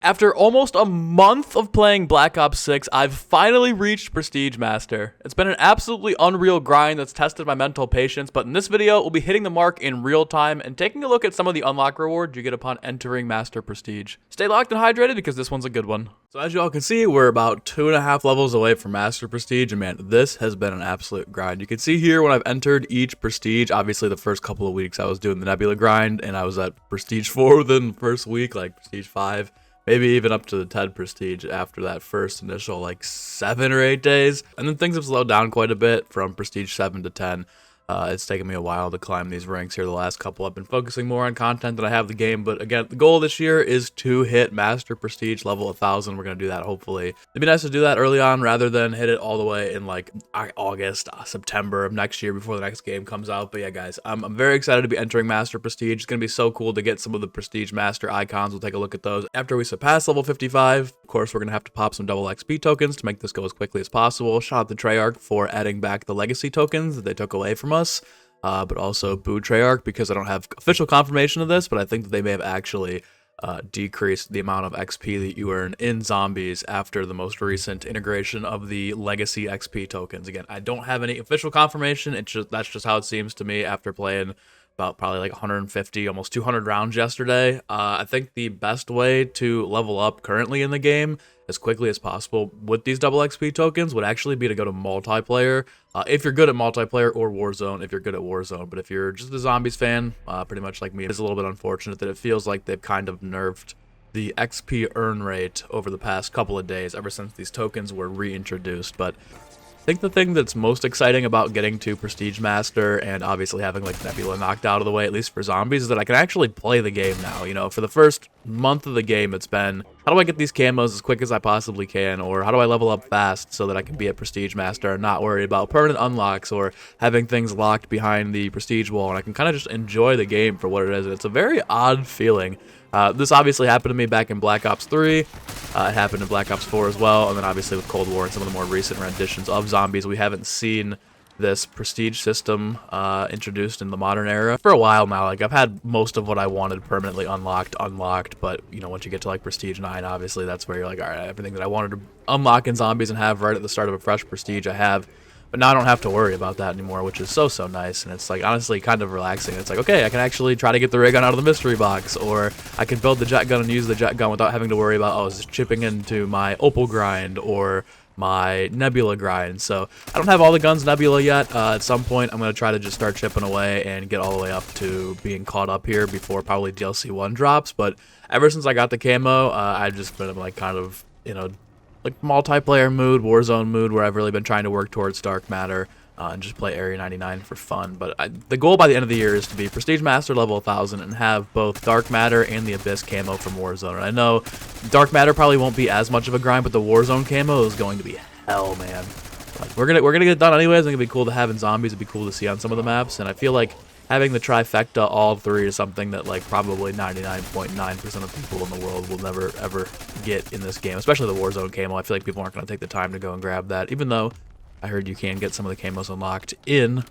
After almost a month of playing Black Ops 6, I've finally reached Prestige Master. It's been an absolutely unreal grind that's tested my mental patience, but in this video, we'll be hitting the mark in real time and taking a look at some of the unlock rewards you get upon entering Master Prestige. Stay locked and hydrated because this one's a good one. So as you all can see, we're about 2.5 levels away from Master Prestige, and man, this has been an absolute grind. You can see here when I've entered each Prestige, obviously the first couple of weeks I was doing the Nebula grind, and I was at Prestige 4 within the first week, like Prestige 5. Maybe even up to the 10 Prestige after that first initial like 7 or 8 days. And then things have slowed down quite a bit from Prestige 7 to 10. It's taken me a while to climb these ranks here the last couple. I've been focusing more on content than I have the game, but again, the goal this year is to hit Master Prestige level 1000. We're going to do that hopefully. It'd be nice to do that early on rather than hit it all the way in like August, September of next year before the next game comes out. But yeah, guys, I'm very excited to be entering Master Prestige. It's going to be so cool to get some of the Prestige Master icons. We'll take a look at those after we surpass level 55. Of course, we're going to have to pop some double XP tokens to make this go as quickly as possible. Shout out to Treyarch for adding back the legacy tokens that they took away from us. But also boo Treyarch because I don't have official confirmation of this, but I think that they may have actually decreased the amount of XP that you earn in zombies after the most recent integration of the legacy XP tokens. Again, I don't have any official confirmation. That's just how it seems to me after playing about probably like 150, almost 200 rounds yesterday. I think the best way to level up currently in the game as quickly as possible with these double XP tokens would actually be to go to multiplayer. If you're good at multiplayer, or Warzone if you're good at Warzone. But if you're just a zombies fan, pretty much like me, it's a little bit unfortunate that it feels like they've kind of nerfed the XP earn rate over the past couple of days ever since these tokens were reintroduced. But I think the thing that's most exciting about getting to Prestige Master and obviously having like Nebula knocked out of the way, at least for zombies, is that I can actually play the game now. You know, for the first month of the game, it's been, how do I get these camos as quick as I possibly can? Or how do I level up fast so that I can be at Prestige Master and not worry about permanent unlocks or having things locked behind the Prestige wall? And I can kind of just enjoy the game for what it is. It's a very odd feeling. This obviously happened to me back in Black Ops 3. It happened in Black Ops 4 as well, and then obviously with Cold War and some of the more recent renditions of zombies, we haven't seen this prestige system introduced in the modern era for a while now. Like, I've had most of what I wanted permanently unlocked, but you know, once you get to like Prestige 9, obviously that's where you're like, all right, everything that I wanted to unlock in zombies and have right at the start of a fresh Prestige, I have. But now I don't have to worry about that anymore, which is so nice, and it's like honestly kind of relaxing. It's like, okay, I can actually try to get the ray gun out of the mystery box, or I can build the jet gun and use the jet gun without having to worry about, oh, is this chipping into my Opal grind or my Nebula grind. So I don't have all the guns Nebula yet. At some point, I'm going to try to just start chipping away and get all the way up to being caught up here before probably DLC 1 drops. But ever since I got the camo, I've just been like kind of, you know, like multiplayer mood, Warzone mood, where I've really been trying to work towards Dark Matter and just play Area 99 for fun. But the goal by the end of the year is to be Prestige Master level 1000 and have both Dark Matter and the Abyss camo from Warzone. And I know Dark Matter probably won't be as much of a grind, but the Warzone camo is going to be hell, man. Like, we're gonna get it done anyways. I think it'd be cool to have in zombies. It'd be cool to see on some of the maps, and I feel like having the trifecta, all three, is something that like probably 99.9% of people in the world will never ever get in this game, especially the Warzone camo. I feel like people aren't going to take the time to go and grab that, even though I heard you can get some of the camos unlocked in,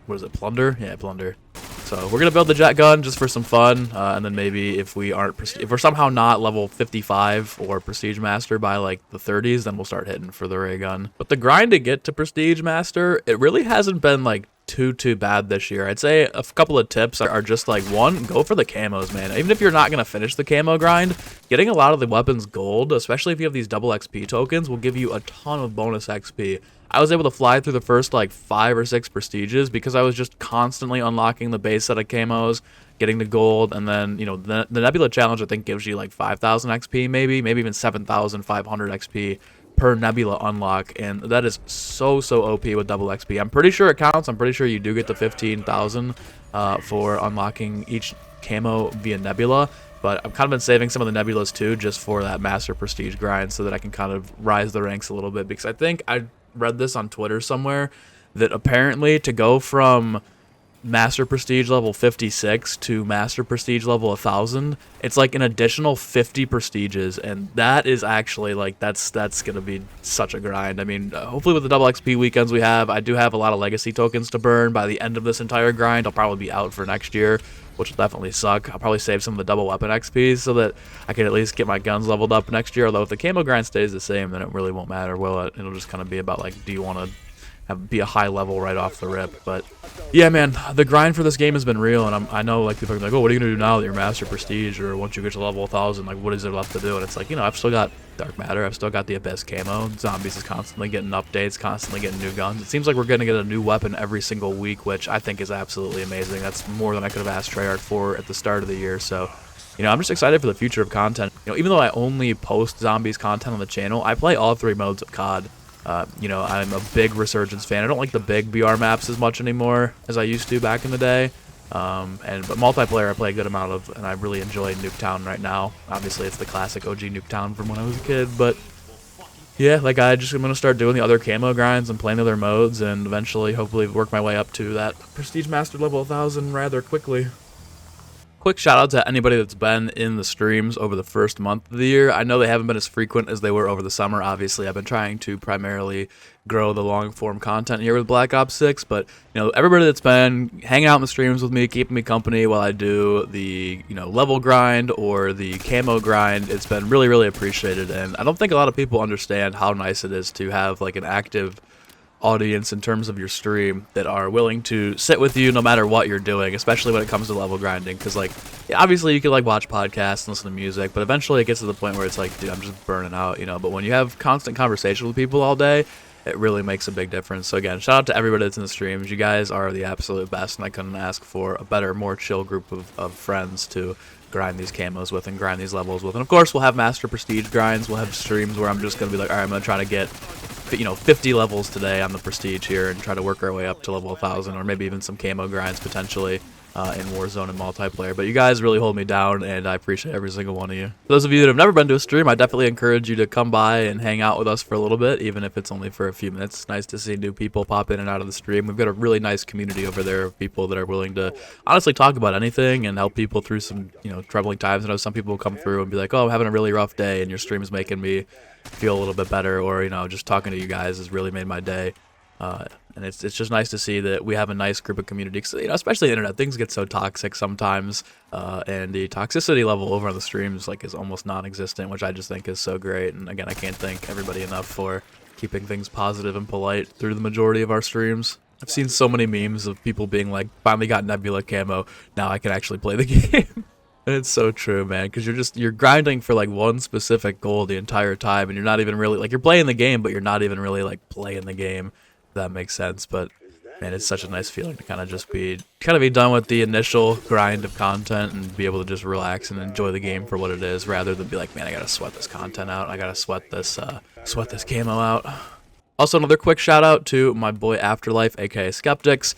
what is it, Plunder? Yeah, Plunder. So we're going to build the jet gun just for some fun, and then maybe if we're somehow not level 55 or Prestige Master by like the 30s, then we'll start hitting for the ray gun. But the grind to get to Prestige Master, it really hasn't been like too bad this year. I'd say a couple of tips are just like, one, go for the camos, man. Even if you're not going to finish the camo grind, getting a lot of the weapons gold, especially if you have these double XP tokens, will give you a ton of bonus XP. I was able to fly through the first like 5 or 6 prestiges because I was just constantly unlocking the base set of camos, getting the gold, and then, you know, the Nebula challenge I think gives you like 5,000 XP, maybe even 7,500 XP per Nebula unlock, and that is so OP with double XP. I'm pretty sure it counts. I'm pretty sure you do get the 15,000 for unlocking each camo via Nebula, but I've kind of been saving some of the Nebulas too just for that Master Prestige grind so that I can kind of rise the ranks a little bit, because I think I read this on Twitter somewhere that apparently to go from Master Prestige level 56 to Master Prestige level 1000, it's like an additional 50 prestiges, and that is actually like that's gonna be such a grind. I mean, hopefully with the double XP weekends we have, I do have a lot of legacy tokens to burn by the end of this entire grind. I'll probably be out for next year which will definitely suck. I'll probably save some of the double weapon XP so that I can at least get my guns leveled up next year. Although if the camo grind stays the same, then it really won't matter, will it? It'll just kind of be about like, do you want to be a high level right off the rip? But yeah, man, the grind for this game has been real, and I know like people are like, oh, what are you gonna do now that you're master prestige, or once you get to level 1000, like what is there left to do? And it's like, you know, I've still got dark matter, I've still got the abyss camo. Zombies is constantly getting updates, constantly getting new guns. It seems like we're gonna get a new weapon every single week, which I think is absolutely amazing. That's more than I could have asked Treyarch for at the start of the year. So, you know, I'm just excited for the future of content. You know, even though I only post zombies content on the channel, I play all 3 modes of COD. You know, I'm a big Resurgence fan. I don't like the big BR maps as much anymore as I used to back in the day. But multiplayer I play a good amount of, and I really enjoy Nuketown right now. Obviously, it's the classic OG Nuketown from when I was a kid, but yeah, like I'm gonna start doing the other camo grinds and playing the other modes, and eventually, hopefully, work my way up to that Prestige Master level 1000 rather quickly. Quick shout out to anybody that's been in the streams over the first month of the year. I know they haven't been as frequent as they were over the summer. Obviously, I've been trying to primarily grow the long form content here with Black Ops 6, but you know, everybody that's been hanging out in the streams with me, keeping me company while I do the, you know, level grind or the camo grind, it's been really, really appreciated. And I don't think a lot of people understand how nice it is to have like an active audience in terms of your stream that are willing to sit with you no matter what you're doing, especially when it comes to level grinding. Because like, yeah, obviously you can like watch podcasts and listen to music, but eventually it gets to the point where it's like, dude, I'm just burning out, you know. But when you have constant conversation with people all day, it really makes a big difference. So again, shout out to everybody that's in the streams. You guys are the absolute best, and I couldn't ask for a better, more chill group of friends to grind these camos with and grind these levels with. And of course, we'll have master prestige grinds. We'll have streams where I'm just gonna be like, all right, I'm gonna try to get, you know, 50 levels today on the prestige here and try to work our way up to level 1000, or maybe even some camo grinds potentially in Warzone and multiplayer. But you guys really hold me down, and I appreciate every single one of you. For those of you that have never been to a stream, I definitely encourage you to come by and hang out with us for a little bit, even if it's only for a few minutes. It's nice to see new people pop in and out of the stream. We've got a really nice community over there of people that are willing to honestly talk about anything and help people through some, you know, troubling times. I know some people will come through and be like, oh, I'm having a really rough day, and your stream is making me feel a little bit better, or, you know, just talking to you guys has really made my day. And it's just nice to see that we have a nice group of community, 'cause, you know, especially the internet, things get so toxic sometimes, and the toxicity level over on the streams like is almost non-existent, which I just think is so great. And again, I can't thank everybody enough for keeping things positive and polite through the majority of our streams. I've seen so many memes of people being like, finally got Nebula camo, now I can actually play the game. And it's so true, man, because you're grinding for like one specific goal the entire time, and you're not even really like, you're playing the game, but you're not even really like playing the game. If that makes sense. But man, it's such a nice feeling to kind of be done with the initial grind of content and be able to just relax and enjoy the game for what it is, rather than be like, man, I gotta sweat this content out, I gotta sweat this camo out. Also, another quick shout out to my boy Afterlife, aka Skeptics.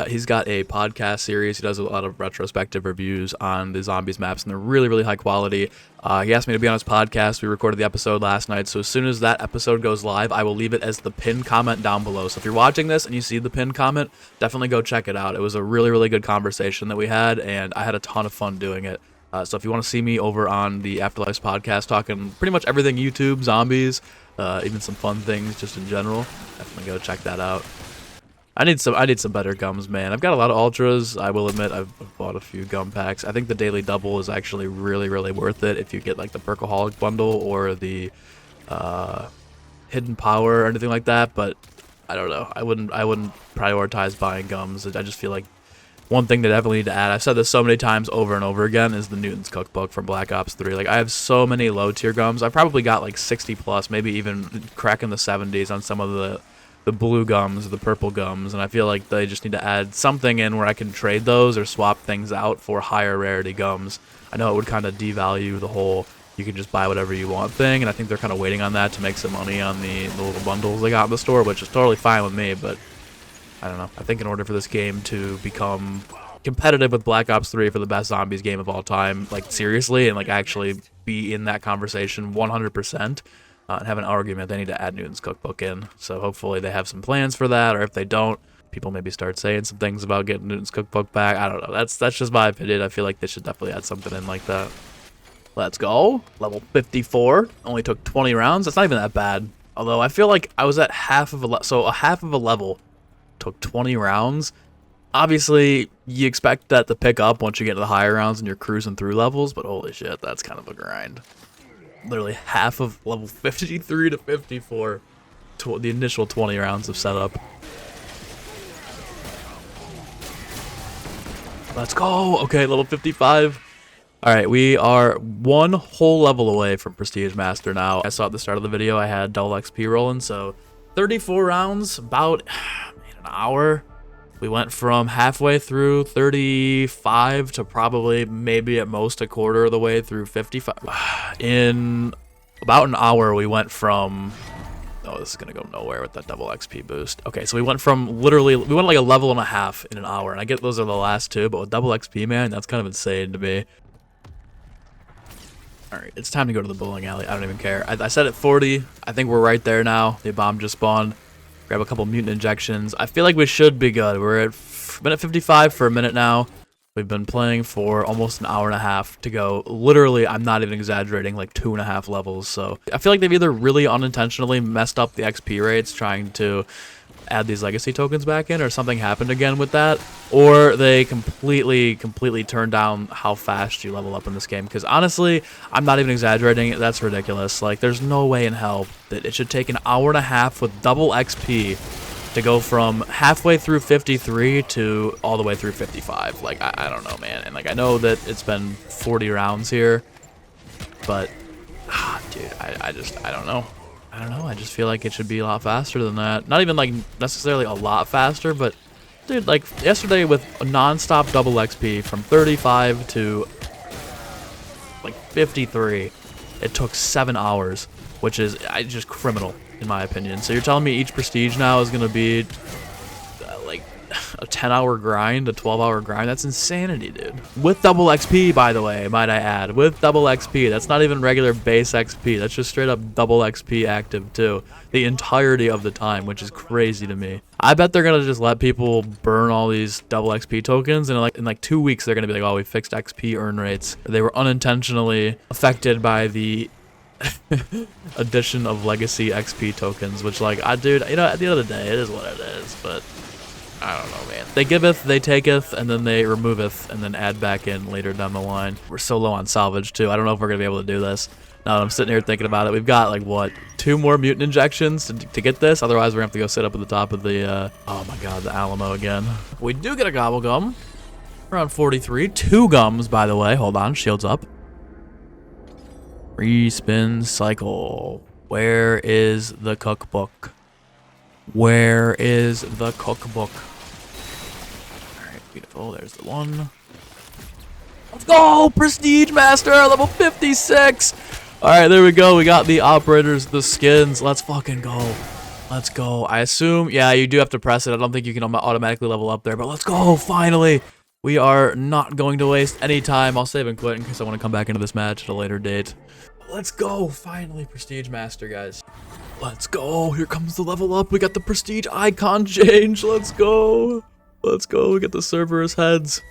He's got a podcast series. He does a lot of retrospective reviews on the zombies maps, and they're really, really high quality. He asked me to be on his podcast. We recorded the episode last night, so as soon as that episode goes live, I will leave it as the pinned comment down below. So if you're watching this and you see the pinned comment, definitely go check it out. It was a really, really good conversation that we had, and I had a ton of fun doing it. So if you want to see me over on the Afterlife's podcast talking pretty much everything YouTube, zombies, even some fun things just in general, definitely go check that out. I need some better gums, man. I've got a lot of ultras. I will admit I've bought a few gum packs. I think the daily double is actually really, really worth it if you get like the Perkaholic bundle or the hidden power or anything like that. But I don't know. I wouldn't prioritize buying gums. I just feel like one thing that I definitely need to add, I've said this so many times over and over again, is the Newton's Cookbook from Black Ops 3. Like, I have so many low tier gums. I've probably got like 60 plus, maybe even cracking the 70s on some of the blue gums, the purple gums, and I feel like they just need to add something in where I can trade those or swap things out for higher rarity gums. I know it would kind of devalue the whole you can just buy whatever you want thing, and I think they're kind of waiting on that to make some money on the little bundles they got in the store, which is totally fine with me, but I don't know. I think in order for this game to become competitive with Black Ops 3 for the best zombies game of all time, like seriously, and like actually be in that conversation 100%, and have an argument, they need to add Newton's Cookbook in. So hopefully they have some plans for that, or if they don't, people maybe start saying some things about getting Newton's Cookbook back. I don't know. That's just my opinion. I feel like they should definitely add something in like that. Let's go. Level 54. Only took 20 rounds. That's not even that bad. Although I feel like I was at half of a level took 20 rounds. Obviously, you expect that to pick up once you get into the higher rounds and you're cruising through levels, but holy shit, that's kind of a grind. Literally half of level 53 to 54, the initial 20 rounds of setup. Let's go. Okay, level 55. All right, we are one whole level away from Prestige Master now. I saw at the start of the video I had double XP rolling, so 34 rounds, about an hour. We went from halfway through 35 to probably maybe at most a quarter of the way through 55. In about an hour, we went from... Oh, this is going to go nowhere with that double XP boost. Okay, so we went from literally... We went like a level and a half in an hour, and I get those are the last two, but with double XP, man, that's kind of insane to me. Alright, it's time to go to the bowling alley. I don't even care. I said at 40. I think we're right there now. The bomb just spawned. Grab a couple mutant injections. I feel like we should be good. We're at minute 55 for a minute now. We've been playing for almost an hour and a half to go. Literally, I'm not even exaggerating, like 2.5 levels. So I feel like they've either really unintentionally messed up the XP rates trying to add these legacy tokens back in, or something happened again with that, or they completely turned down how fast you level up in this game. Because honestly, I'm not even exaggerating, that's ridiculous. Like, there's no way in hell that it should take an hour and a half with double XP to go from halfway through 53 to all the way through 55. Like, I don't know, man. And like, I know that it's been 40 rounds here, but dude, I don't know. I don't know, I just feel like it should be a lot faster than that. Not even, like, necessarily a lot faster, but, dude, like, yesterday with a non-stop double XP from 35 to, like, 53, it took 7 hours, which is just criminal, in my opinion. So you're telling me each prestige now is going to be, like, a 10-hour grind, a 12-hour grind? That's insanity, dude. With double XP, by the way, might I add. With double XP. That's not even regular base XP. That's just straight up double XP active, too. The entirety of the time, which is crazy to me. I bet they're going to just let people burn all these double XP tokens, and in like 2 weeks, they're going to be like, oh, we fixed XP earn rates. They were unintentionally affected by the addition of legacy XP tokens, which, like, dude, you know, at the end of the day, it is what it is, but I don't know, man. They giveth, they taketh, and then they removeth, and then add back in later down the line. We're so low on salvage, too. I don't know if we're going to be able to do this. Now that I'm sitting here thinking about it, we've got, like, what, 2 more mutant injections to get this? Otherwise, we're going to have to go sit up at the top of the, oh my god, the Alamo again. We do get a gobble gum. Around 43. 2 gums, by the way. Hold on, shields up. Respin cycle. Where is the cookbook? Where is the cookbook? Beautiful, there's the one. Let's go! Prestige Master, level 56! Alright, there we go. We got the operators, the skins. Let's fucking go. Let's go. I assume, yeah, you do have to press it. I don't think you can automatically level up there, but let's go, finally! We are not going to waste any time. I'll save and quit in case I want to come back into this match at a later date. Let's go, finally, Prestige Master, guys. Let's go. Here comes the level up. We got the prestige icon change. Let's go. Let's go. We got the Cerberus heads.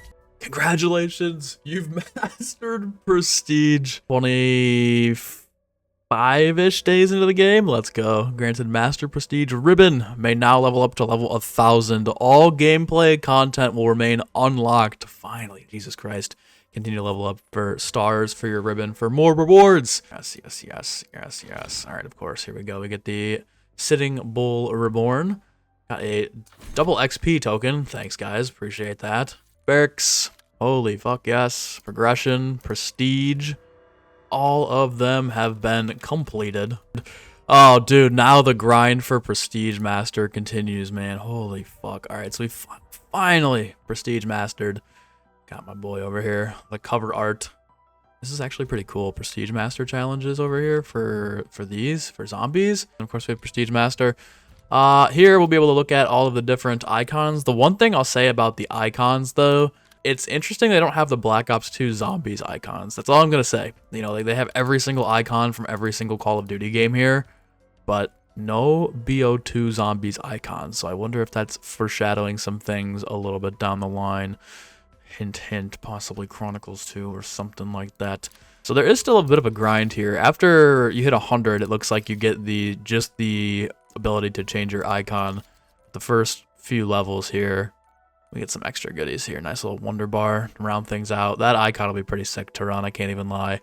Congratulations. You've mastered prestige. 25-ish days into the game. Let's go. Granted master prestige ribbon. May now level up to level 1000. All gameplay content will remain unlocked. Finally. Jesus Christ. Continue to level up for stars for your ribbon for more rewards. Yes, yes, yes, yes, yes. All right, of course. Here we go. We get the Sitting Bull Reborn. Got a double XP token. Thanks, guys. Appreciate that. Barracks. Holy fuck, yes. Progression. Prestige. All of them have been completed. Oh, dude. Now the grind for Prestige Master continues, man. Holy fuck. All right, so we finally Prestige Mastered. Got my boy over here. The cover art. This is actually pretty cool. Prestige Master challenges over here for zombies. And of course, we have Prestige Master. Here we'll be able to look at all of the different icons. The one thing I'll say about the icons, though, it's interesting they don't have the Black Ops 2 zombies icons. That's all I'm gonna say. You know, like, they have every single icon from every single Call of Duty game here, but no BO2 zombies icons. So I wonder if that's foreshadowing some things a little bit down the line. Hint, hint, possibly Chronicles 2 or something like that. So there is still a bit of a grind here. After you hit 100, it looks like you get just the ability to change your icon. The first few levels here, We get some extra goodies here. Nice little wonder bar to round things out. That icon will be pretty sick to run, I can't even lie.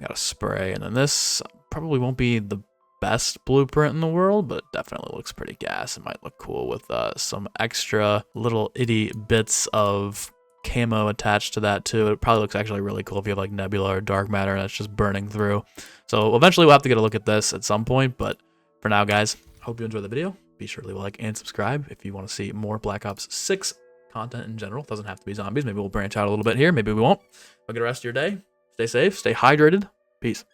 Got a spray, and then this probably won't be the best blueprint in the world, but it definitely looks pretty gas. It might look cool with some extra little itty bits of camo attached to that too. It probably looks actually really cool if you have like nebula or dark matter that's just burning through. So eventually we'll have to get a look at this at some point, but for now, guys, hope you enjoyed the video. Be sure to leave a like and subscribe if you want to see more Black Ops 6 content in general. It doesn't have to be zombies. Maybe we'll branch out a little bit here. Maybe we won't. Have a good rest of your day. Stay safe. Stay hydrated. Peace.